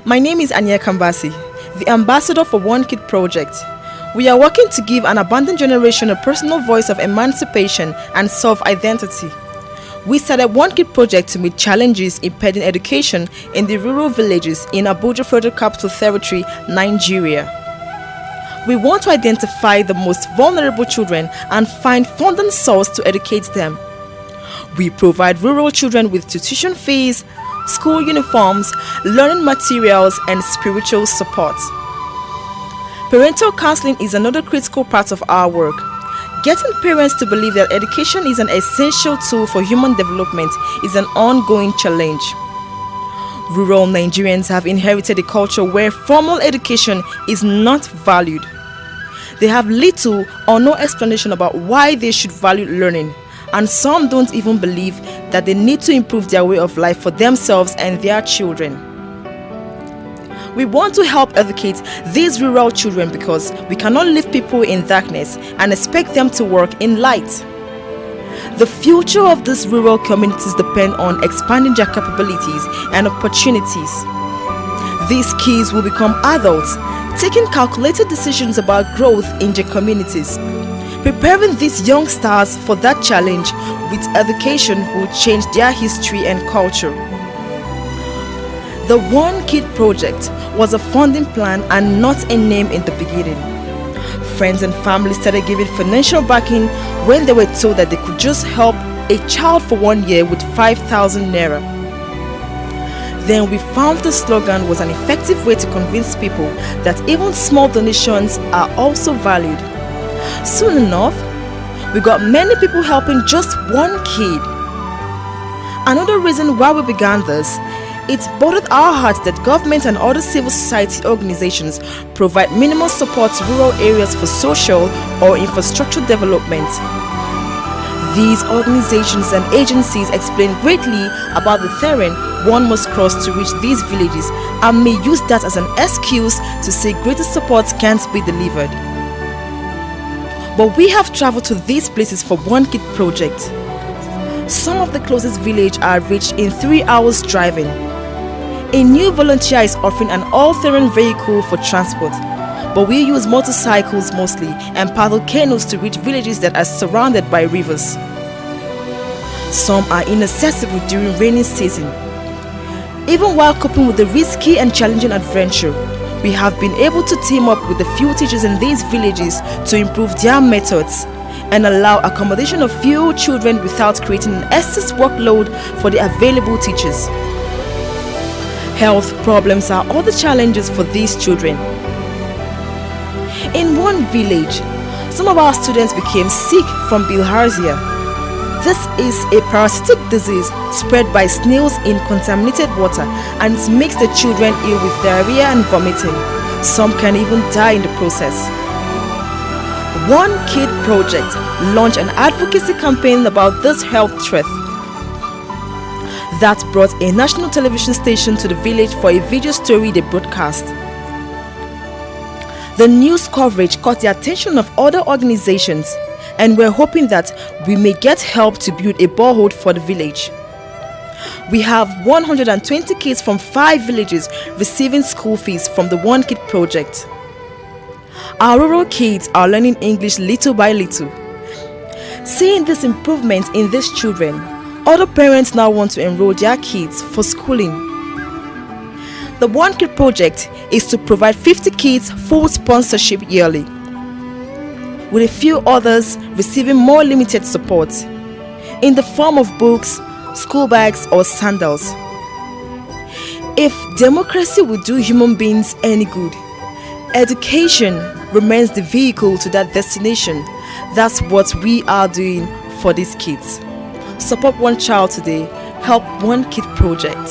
My name is Anya Kambasi, the ambassador for OneKidProject. We are working to give an abandoned generation a personal voice of emancipation and self-identity. We started OneKidProject to meet challenges impeding education in the rural villages in Abuja Federal Capital Territory, Nigeria. We want to identify the most vulnerable children and find funding source to educate them. We provide rural children with tuition fees, school uniforms, learning materials, and spiritual support. Parental counseling is another critical part of our work. Getting parents to believe that education is an essential tool for human development is an ongoing challenge. Rural Nigerians have inherited a culture where formal education is not valued. They have little or no explanation about why they should value learning, and some don't even believe that they need to improve their way of life for themselves and their children. We want to help educate these rural children because we cannot leave people in darkness and expect them to work in light. The future of these rural communities depend on expanding their capabilities and opportunities. These kids will become adults, taking calculated decisions about growth in their communities. Preparing these young stars for that challenge with education will change their history and culture. The One Kid Project was a funding plan and not a name in the beginning. Friends and family started giving financial backing when they were told that they could just help a child for 1 year with 5,000 naira. Then we found the slogan was an effective way to convince people that even small donations are also valued. Soon enough, we got many people helping just one kid. Another reason why we began this, it bothered our hearts that government and other civil society organizations provide minimal support to rural areas for social or infrastructure development. These organizations and agencies explain greatly about the terrain one must cross to reach these villages and may use that as an excuse to say greater support can't be delivered. But we have traveled to these places for One Kid Project. Some of the closest villages are reached in 3 hours driving. A new volunteer is offering an all-terrain vehicle for transport, but we use motorcycles mostly and paddle canoes to reach villages that are surrounded by rivers. Some are inaccessible during rainy season. Even while coping with the risky and challenging adventure, we have been able to team up with a few teachers in these villages to improve their methods and allow accommodation of few children without creating an excess workload for the available teachers. Health problems are other challenges for these children. In one village, some of our students became sick from bilharzia. This is a parasitic disease spread by snails in contaminated water, and it makes the children ill with diarrhea and vomiting. Some can even die in the process. One Kid Project launched an advocacy campaign about this health threat. That brought a national television station to the village for a video story they broadcast. The news coverage caught the attention of other organizations, and we're hoping that we may get help to build a borehole for the village. We have 120 kids from 5 villages receiving school fees from the One Kid Project. Our rural kids are learning English little by little. Seeing this improvement in these children, other parents now want to enroll their kids for schooling. The One Kid Project is to provide 50 kids full sponsorship yearly, with a few others receiving more limited support in the form of books, school bags, or sandals. If democracy would do human beings any good, education remains the vehicle to that destination. That's what we are doing for these kids. Support one child today. Help One Kid Project.